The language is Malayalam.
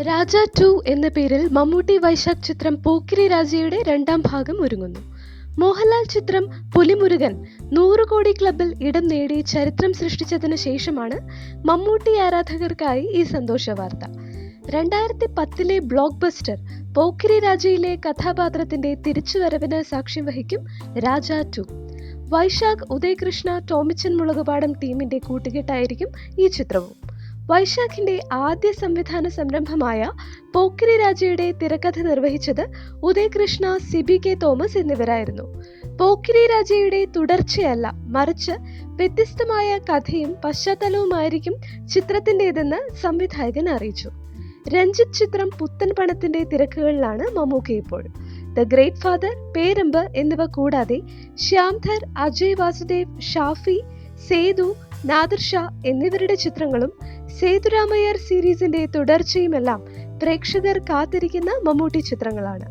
രാജ 2 എന്ന പേരിൽ മമ്മൂട്ടി വൈശാഖ് ചിത്രം പോക്കിരി രാജയുടെ രണ്ടാം ഭാഗം ഒരുങ്ങുന്നു. മോഹൻലാൽ ചിത്രം പുലിമുരുകൻ 100 കോടി ക്ലബിൽ ഇടം നേടി ചരിത്രം സൃഷ്ടിച്ചതിന് ശേഷമാണ് മമ്മൂട്ടി ആരാധകർക്കായി ഈ സന്തോഷ വാർത്ത. 2010 ബ്ലോക്ക് ബസ്റ്റർ പോക്കിരി രാജയിലെ കഥാപാത്രത്തിന്റെ തിരിച്ചുവരവിന് സാക്ഷ്യം വഹിക്കും രാജ 2. വൈശാഖ്, ഉദയകൃഷ്ണ, ടോമിച്ചൻ മുളകുപാടം ടീമിന്റെ കൂട്ടുകെട്ടായിരിക്കും ഈ ചിത്രവും. വൈശാഖിന്റെ ആദ്യ സംവിധാന സംരംഭമായ പോക്കിരി രാജയുടെ തിരക്കഥ നിർവഹിച്ചത് ഉദയകൃഷ്ണ, സിബി കെ തോമസ് എന്നിവരായിരുന്നു. പോക്കിരി രാജയുടെ തുടർച്ചയല്ല, മറിച്ച് വ്യത്യസ്തമായ കഥയും പശ്ചാത്തലവുമായിരിക്കും ചിത്രത്തിൻ്റെതെന്ന് സംവിധായകൻ അറിയിച്ചു. രഞ്ജിത്ത് ചിത്രം പുത്തൻ പണത്തിന്റെ തിരക്കുകളിലാണ് മമ്മൂക്ക ഇപ്പോൾ. ദ ഗ്രേറ്റ് ഫാദർ, പേരമ്പ് എന്നിവ കൂടാതെ ശ്യാംധർ, അജയ് വാസുദേവ്, ഷാഫി, സേതു, നാദിർ ഷാ എന്നിവരുടെ ചിത്രങ്ങളും സേതുരാമയ്യർ സീരീസിന്റെ തുടർച്ചയുമെല്ലാം പ്രേക്ഷകർ കാത്തിരിക്കുന്ന മമ്മൂട്ടി ചിത്രങ്ങളാണ്.